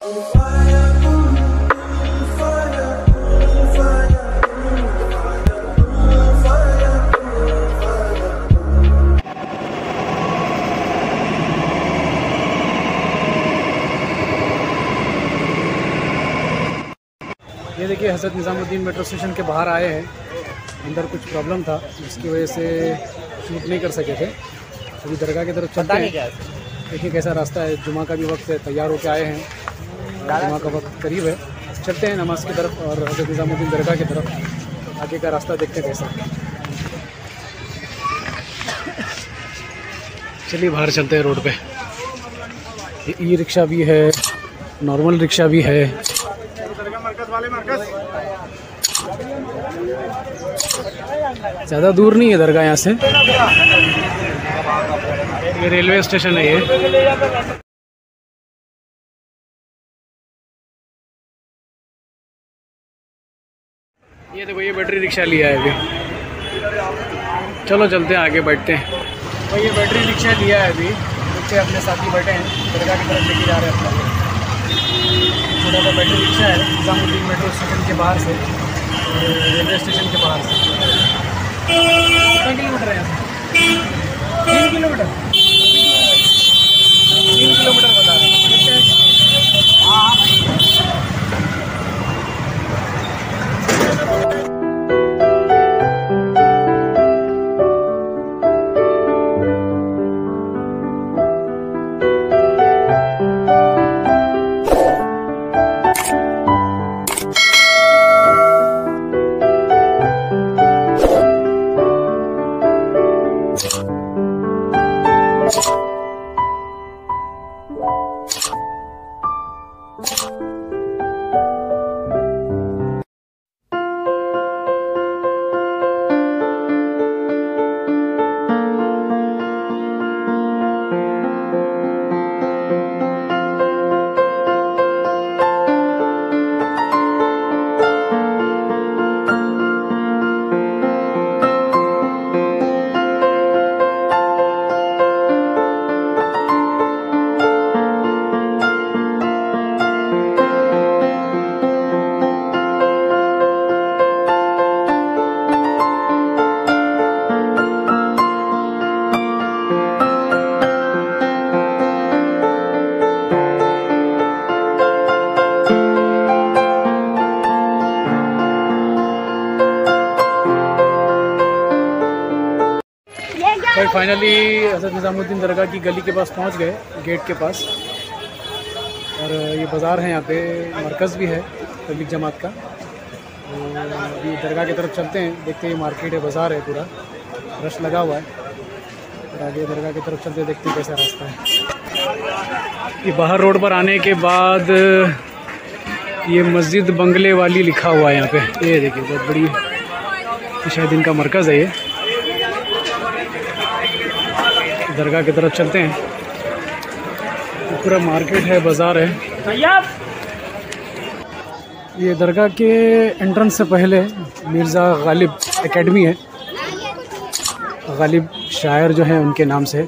ये देखिए Hazrat Nizamuddin metro station के बाहर आए हैं। अंदर कुछ प्रॉब्लम था जिसकी वजह से शूट नहीं कर सके थे। अभी दरगाह की तरफ चलते हैं। देखिए कैसा रास्ता है, जुमा का भी वक्त है, तैयार होकर आए हैं, जुमा का वक्त करीब है। चलते हैं नमाज की तरफ और हज़रत निज़ामुद्दीन दरगाह की तरफ। आगे का रास्ता देखते हैं कैसा। चलिए बाहर चलते हैं रोड पे। ई रिक्शा भी है, नॉर्मल रिक्शा भी है। ज़्यादा दूर नहीं है दरगाह यहाँ से। ये रेलवे स्टेशन है ये देखो ये बैटरी रिक्शा लिया है अभी। चलो चलते हैं आगे बैठते हैं। तो ये बैटरी रिक्शा लिया है अभी, बच्चे अपने साथी बैठे हैं, दरगाह की तरफ लेके जा रहे हैं अपना। छोटा सा बैटरी रिक्शा है निज़ामुद्दीन मेट्रो स्टेशन के बाहर से, रेलवे स्टेशन के बाहर से। कितना किलोमीटर है यहाँ से? 3 किलोमीटर। 3 किलोमीटर बता रहे हैं। हाँ भाई फाइनली हज़रत निज़ामुद्दीन दरगाह की गली के पास पहुंच गए, गेट के पास। और ये बाज़ार है, यहाँ पे मरकज़ भी है तबलीग जमात का। तो अभी दरगाह की तरफ चलते हैं, देखते हैं। मार्केट है, बाज़ार है, पूरा रश लगा हुआ है। और आगे दरगाह की तरफ चलते देखते हैं कैसा रास्ता है। ये बाहर रोड पर आने के बाद ये मस्जिद बंगले वाली लिखा हुआ है यहाँ पे। ये देखिए बहुत बड़ी शायद इनका मरकज़ है। ये दरगाह की तरफ चलते हैं। पूरा मार्केट है, बाज़ार है। ये दरगाह के एंट्रेंस से पहले मिर्ज़ा गालिब एकेडमी है। गालिब शायर जो है उनके नाम से।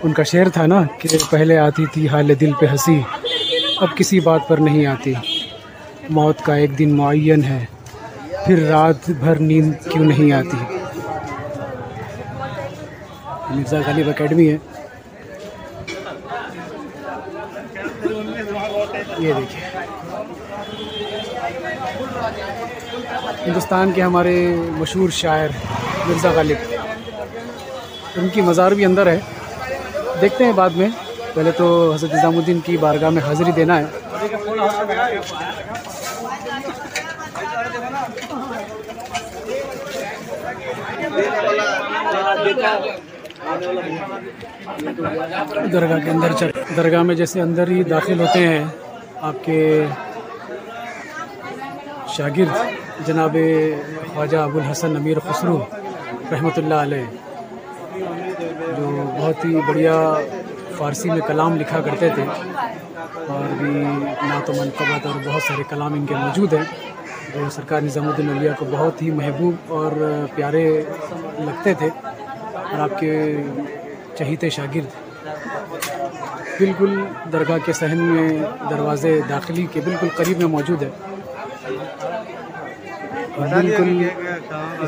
उनका शेर था ना कि पहले आती थी हाल दिल पे हंसी, अब किसी बात पर नहीं आती। मौत का एक दिन मुअय्यन है, फिर रात भर नींद क्यों नहीं आती। मिर्ज़ा गालिब एकेडमी है। ये देखिए हिंदुस्तान के हमारे मशहूर शायर मिर्ज़ा गालिब, उनकी मज़ार भी अंदर है। देखते हैं बाद में, पहले तो हज़रत निज़ामुद्दीन की बारगाह में हाज़िरी देना है। दरगाह के अंदर दरगाह में जैसे अंदर ही दाखिल होते हैं आपके शागिर्द जनाब ख्वाजा अबुल हसन अमीर खुसरो रहमतुल्लाह अलैह, जो बहुत ही बढ़िया फ़ारसी में कलाम लिखा करते थे। और भी नात व मनक़बत और बहुत सारे कलाम इनके मौजूद हैं, जो सरकार निज़ामुद्दीन औलिया को बहुत ही महबूब और प्यारे लगते थे और आपके चहीते शागिर्द। बिल्कुल दरगाह के सहन में दरवाज़े दाखिली के बिल्कुल करीब में मौजूद है। और बिल्कुल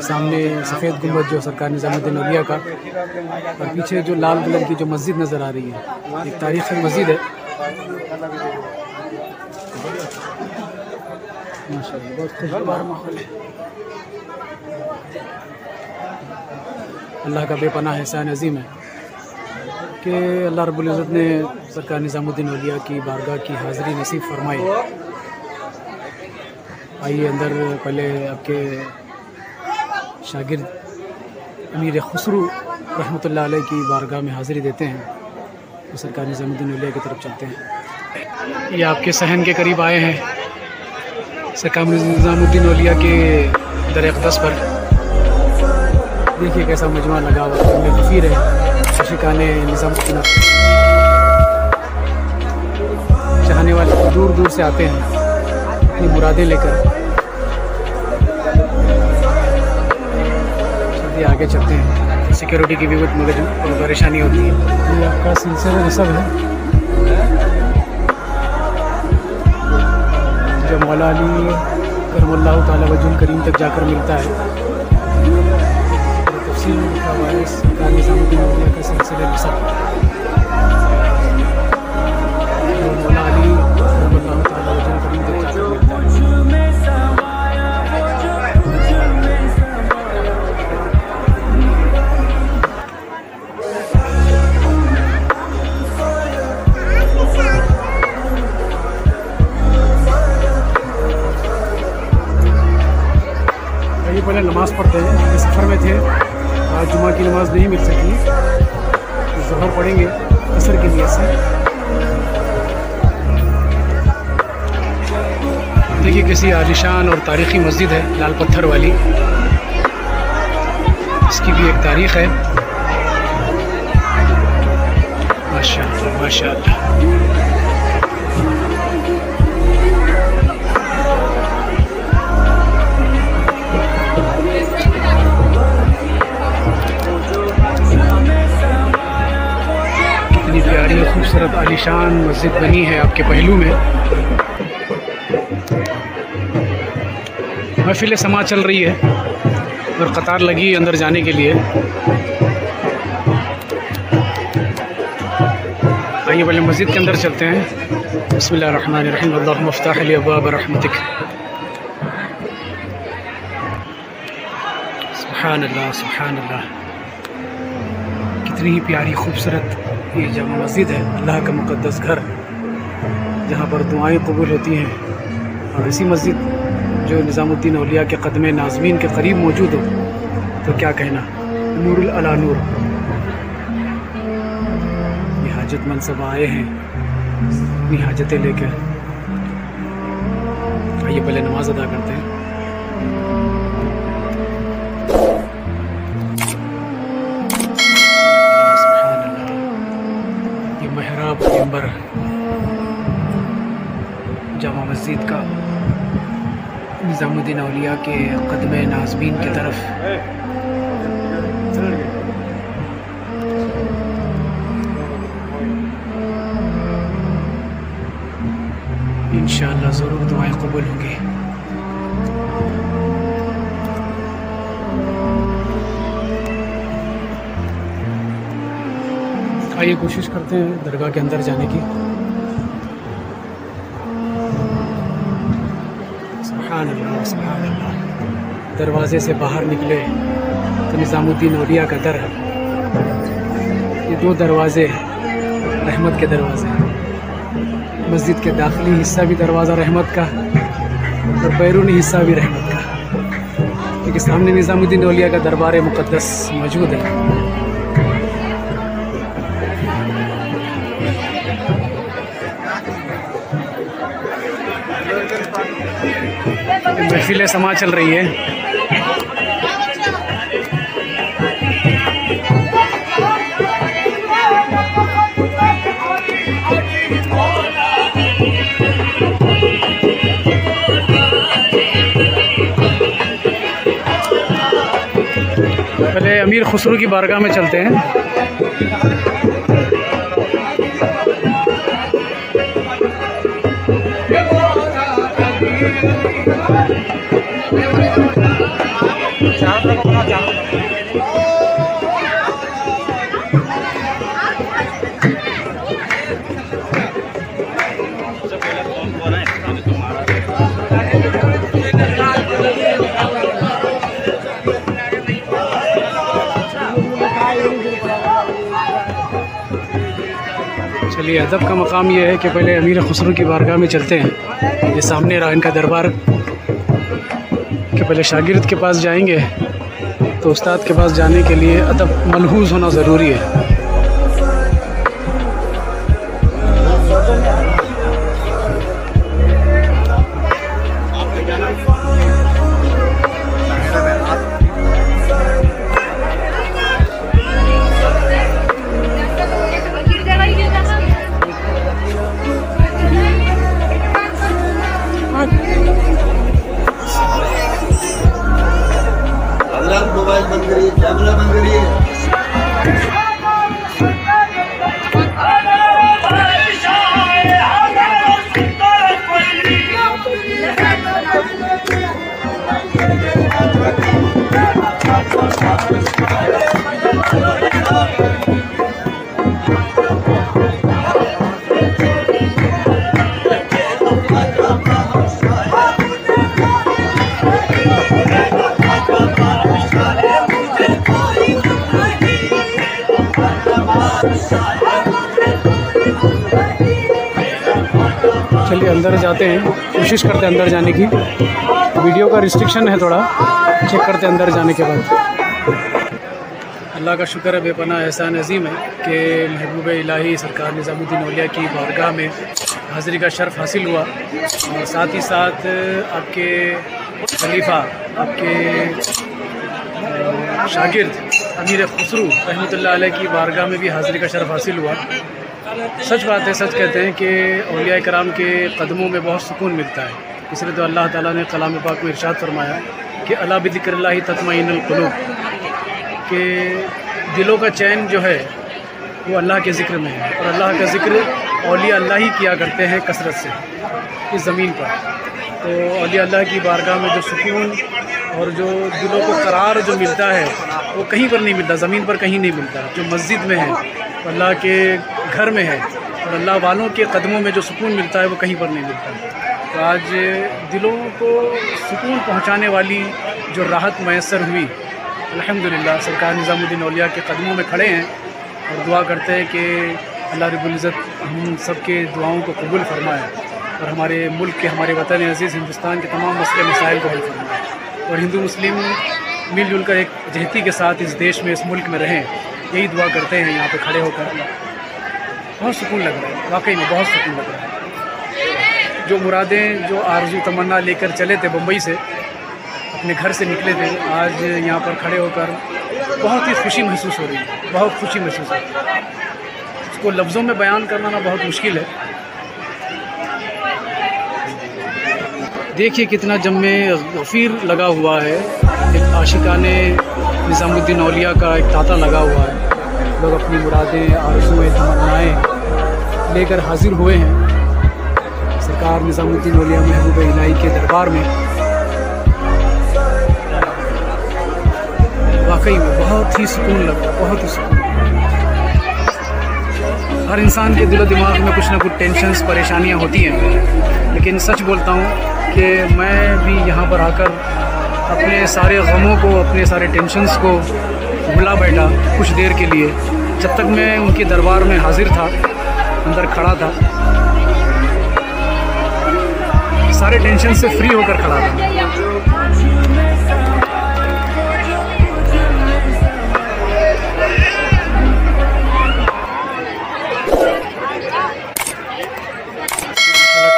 सामने सफ़ेद गुंबद जो सरकार निज़ामुद्दीन औलिया का, और पीछे जो लाल कलर की जो मस्जिद नज़र आ रही है, एक तारीख़ी मस्जिद है माशाअल्लाह, बहुत खुशगवार माहौल है। अल्लाह का बेपनाह एहसान अज़ीम है कि अल्लाह रब्बुल इज़्ज़त ने सरकार निज़ामुद्दीन औलिया की बारगाह की हाज़िरी नसीब फरमाई। आइए अंदर पहले आपके शागिर्द अमीर खुसरू रहमतुल्लाह अलैह की बारगाह में हाज़िरी देते हैं, तो सरकार निज़ामुद्दीन औलिया की तरफ चलते हैं। ये आपके सहन के करीब आए हैं, सरकार निज़ामुद्दीन औलिया के दर अक़दस पर। देखिए कैसा मजमा लगा हुआ है, गफ़ीर है, शिकाने निज़ामुद्दीन चाहने वाले दूर दूर से आते हैं अपनी मुरादें लेकर। चलिए आगे चलते हैं, सिक्योरिटी की भी बहुत परेशानी होती है। ये आपका सिलसिला नसब है जो मौला अली करमुल्लाहु ताला वजुल करीम तक जाकर मिलता है। तफसील में लिखा हुआ है सरकार निज़ामुद्दीन औलिया का सिलसिला नसब, जो मौला अली करमुल्लाहु ताला वजुल करीम तक जाकर मिलता है। पहले नमाज़ पढ़ते हैं, सफ़र में थे, आज जुमा की नमाज़ नहीं मिल सकी, तो ज़ोहर पढ़ेंगे असर की नियत से। देखिए किसी आलिशान और तारीख़ी मस्जिद है, लाल पत्थर वाली, इसकी भी एक तारीख़ है। माशाअल्लाह माशाअल्लाह। प्यारी खूबसूरत आलीशान मस्जिद बनी है आपके पहलू में। महफिल समा चल रही है और कतार लगी अंदर जाने के लिए। आइए पहले मस्जिद के अंदर चलते हैं। बिस्मिल्लाहिर्रहमानिर्रहीम, अल्लाहुम्मा इफ्ताह ली अब्वाब रहमतिक। सुभान अल्लाह सुभान अल्लाह। कितनी ही प्यारी खूबसूरत ये जामा मस्जिद है, अल्लाह का मुक़द्दस घर जहाँ पर दुआएं कबूल होती हैं। और ऐसी मस्जिद जो निज़ामुद्दीन औलिया के क़दमे नाज़मीन के करीब मौजूद हो तो क्या कहना, नूरुल अला नूर। ये हाजतमंद सब आए हैं अपनी हाजतें लेकर। आइए पहले नमाज अदा करते हैं। नंबर जामा मस्जिद का निज़ामुद्दीन औलिया के क़दमे नाज़मीन की तरफ। इंशाअल्लाह ज़रूर दुआएं कबूल होंगी। आइए कोशिश करते हैं दरगाह के अंदर जाने की। सुभान अल्लाह सुभान अल्लाह। दरवाज़े से बाहर निकले तो निज़ामुद्दीन औलिया का दर है। ये दो दरवाज़े रहमत के दरवाज़े, मस्जिद के दाखिली हिस्सा भी दरवाज़ा रहमत का और बैरूनी हिस्सा भी रहमत का, क्योंकि सामने निज़ामुद्दीन औलिया का दरबार मुक़द्दस मौजूद है। महफिल समा चल रही है। पहले अमीर खुसरू की बारगाह में चलते हैं। चलिए, अदब का मकाम ये है कि पहले अमीर खुसरो की बारगाह में चलते हैं। ये सामने रहा इनका दरबार, कि पहले शागिर्द के पास जाएंगे तो उस्ताद के पास जाने के लिए अदब मलहूज़ होना ज़रूरी है। मोबाइल बंद करिए, कैमरा बंद करिए। चलिए अंदर जाते हैं, कोशिश करते हैं अंदर जाने की। वीडियो का रिस्ट्रिक्शन है थोड़ा, चेक करते हैं अंदर जाने के बाद। अल्लाह का शुक्र है, बेपनाह एहसान अज़ीम है कि महबूब इलाही सरकार निज़ामुद्दीन औलिया की बारगाह में हाज़िरी का शर्फ़ हासिल हुआ, और साथ ही साथ आपके खलीफा, आपके शागिर्द अमीर खुसरू रहमतुल्लाह अलैह की बारगाह में भी हाज़िरी का शर्फ़ हासिल हुआ। सच बात है, सच कहते हैं कि औलिया कराम के कदमों में बहुत सुकून मिलता है। इसलिए तो अल्लाह ताला ने कलाम पाक में इरशाद फरमाया कि अला बिज़िक्रिल्लाहि तत्मइन्नुल क़ुलूब, कि दिलों का चैन जो है वो अल्लाह के ज़िक्र में है, और अल्लाह का ज़िक्र औलिया अल्लाह ही किया करते हैं कसरत से इस ज़मीन पर। तो औलिया अल्लाह की बारगाह में जो सुकून और जो दिलों को करार जो मिलता है वो कहीं पर नहीं मिलता, ज़मीन पर कहीं नहीं मिलता। जो मस्जिद में है, अल्लाह के घर में है, और अल्लाह वालों के कदमों में जो सुकून मिलता है वो कहीं पर नहीं मिलता। तो आज दिलों को सुकून पहुंचाने वाली जो राहत मैसर हुई, अल्हम्दुलिल्लाह सरकार निज़ामुद्दीन औलिया के कदमों में खड़े हैं, और दुआ करते हैं कि अल्लाह रब्बुल इज़्ज़त हम सब के दुआओं को कबूल फरमाए, और हमारे मुल्क के, हमारे वतन अज़ीज़ हिंदुस्तान के तमाम मसले मसाइल को हल फरमाए, और हिंदू मुस्लिम मिलजुल कर एक जहती के साथ इस देश में, इस मुल्क में रहें। यही दुआ करते हैं यहाँ पे खड़े होकर। बहुत सुकून लग रहा है, वाकई में बहुत सुकून लग रहा है। जो मुरादें, जो आरज़ू तमन्ना लेकर चले थे बम्बई से, अपने घर से निकले थे, आज यहाँ पर खड़े होकर बहुत ही खुशी महसूस हो रही है, बहुत खुशी महसूस हो रही है। उसको लफ्ज़ों में बयान करना ना बहुत मुश्किल है। देखिए कितना जम्मे गफ़ीर लगा हुआ है, एक आशिकाने निज़ामुद्दीन औलिया का एक तांता लगा हुआ है। लोग अपनी मुरादें, आरज़ुएं, तमन्नाएँ लेकर हाजिर हुए हैं सरकार निज़ामुद्दीन औलिया महबूब इलाही के दरबार में। वाकई में बहुत ही सुकून लगा, बहुत ही सुकून। हर इंसान के दिलो दिमाग में कुछ ना कुछ टेंशन्स, परेशानियाँ होती हैं, लेकिन सच बोलता हूँ कि मैं भी यहाँ पर आकर अपने सारे गमों को, अपने सारे टेंशन्स को भुला बैठा कुछ देर के लिए। जब तक मैं उनके दरबार में हाजिर था, अंदर खड़ा था, सारे टेंशन से फ्री होकर खड़ा था।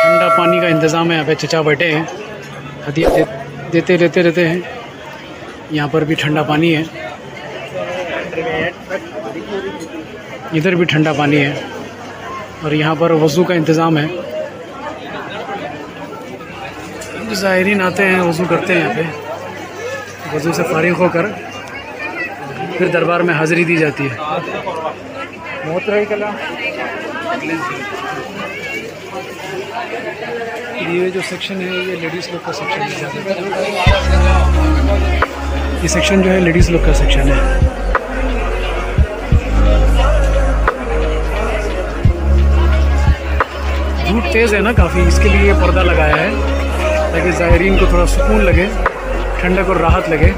ठंडा पानी का इंतज़ाम है, यहाँ पे चचा बैठे हैं, हदिया देते रहते हैं। यहाँ पर भी ठंडा पानी है, इधर भी ठंडा पानी है, और यहाँ पर वज़ू का इंतज़ाम है। ज़ाहिरीन आते हैं, वज़ू करते हैं यहाँ पे, वज़ू से फारिग होकर फिर दरबार में हाज़िरी दी जाती है। ये जो सेक्शन है ये लेडीज़ लोग का सेक्शन है। ये सेक्शन जो है लेडीज़ लोग का सेक्शन है। धूप तेज़ है ना काफ़ी, इसके लिए ये पर्दा लगाया है ताकि ज़ायरीन को थोड़ा सुकून लगे, ठंडक और राहत लगे।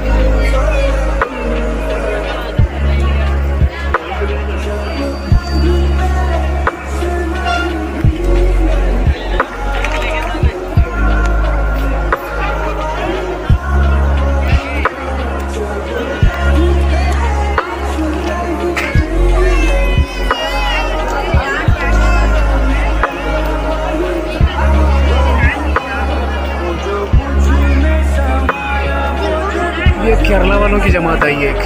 ये केरला वालों की जमात आई है एक।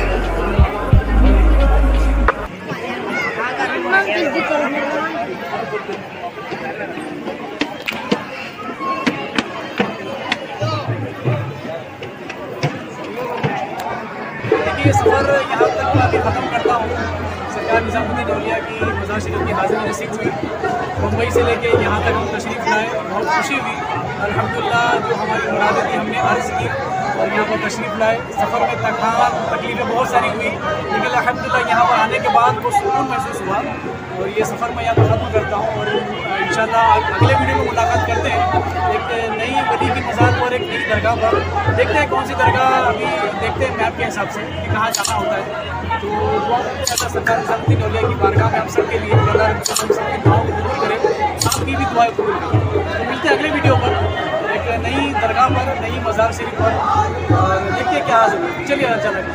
ये सफ़र यहाँ तक मैं अभी ख़त्म करता हूँ। सरकार निज़ामुद्दीन औलिया की मज़ार शरीफ की हाज़िरी नसीब हुई। मुंबई से लेके यहाँ तक हम तशरीफ़ लाए, बहुत खुशी हुई। अल्हम्दुलिल्लाह जो हमारी मुरादें थी हमने अर्ज़ की और यहाँ पर तशरीफ़ लाए। सफ़र में थकान तकलीफ़ें बहुत सारी हुई, लेकिन अल्हम्दुलिल्लाह यहाँ पर आने के बाद वो सुकून महसूस हुआ। और ये सफ़र मैं यहाँ पर ख़त्म करता हूँ और इंशाअल्लाह अगले वीडियो में मुलाकात करते हैं एक नई वली की मज़ार पर, एक नई दरगाह पर। देखते हैं कौन सी दरगाह, अभी देखते हैं मैप के हिसाब से कि कहाँ जाना होता है। तो बहुत अच्छा सरकार निज़ामुद्दीन औलिया की बारगाह में आप सबके लिए अल्लाह सबकी दुआओं को कबूल करे, आपकी भी दुआएं कबूल करें। तो मिलते हैं अगले वीडियो पर एक नई दरगाह पर, नई मज़ार शरीफ पर, और देखते हैं क्या हाल है। चलिए अच्छा लगे।